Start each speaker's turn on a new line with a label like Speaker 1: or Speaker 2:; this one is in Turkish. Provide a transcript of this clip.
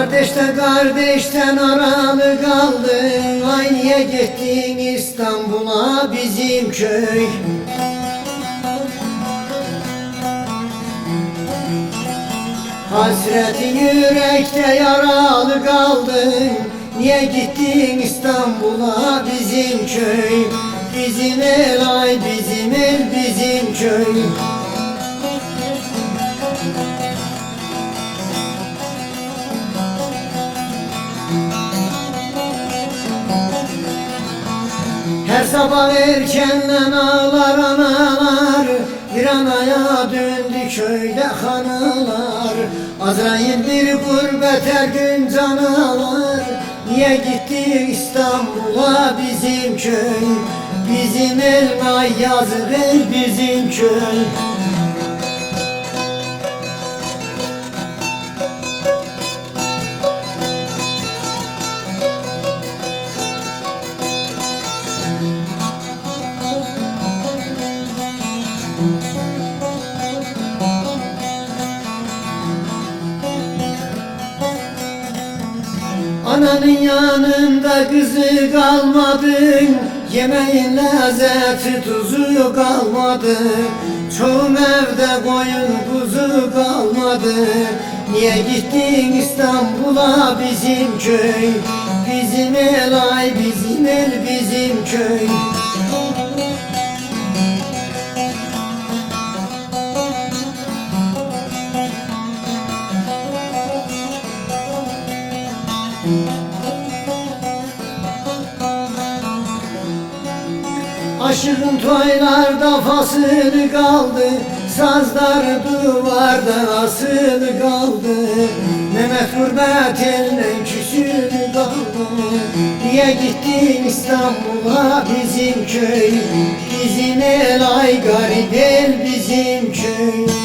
Speaker 1: Kardeşten aralı kaldın, ay niye gittin İstanbul'a bizim köy? Hasretin yürekte yaralı kaldın, niye gittin İstanbul'a bizim köy? Bizim el ay bizim el bizim köy. Her sabah erkenden ağlar analar, bir anaya döndü köyde hanılar. Azrail bir gurbet her gün can alır, niye gitti İstanbul'a bizim köy? Bizim elma yazır el bizim köy. Ananın yanında kızı kalmadın, yemeğin lezzeti tuzu kalmadı. Çoğum evde koyun kuzu kalmadı. Niye gittin İstanbul'a bizim köy? Bizim el ay bizim el bizim köy. Aşığın toylarda fasılı kaldı, sazlar duvarda asılı kaldı. Mehmet gurbet elinden küsülü kaldı. Niye gittin İstanbul'a bizim köy? Bizim el ay garip el bizim köy.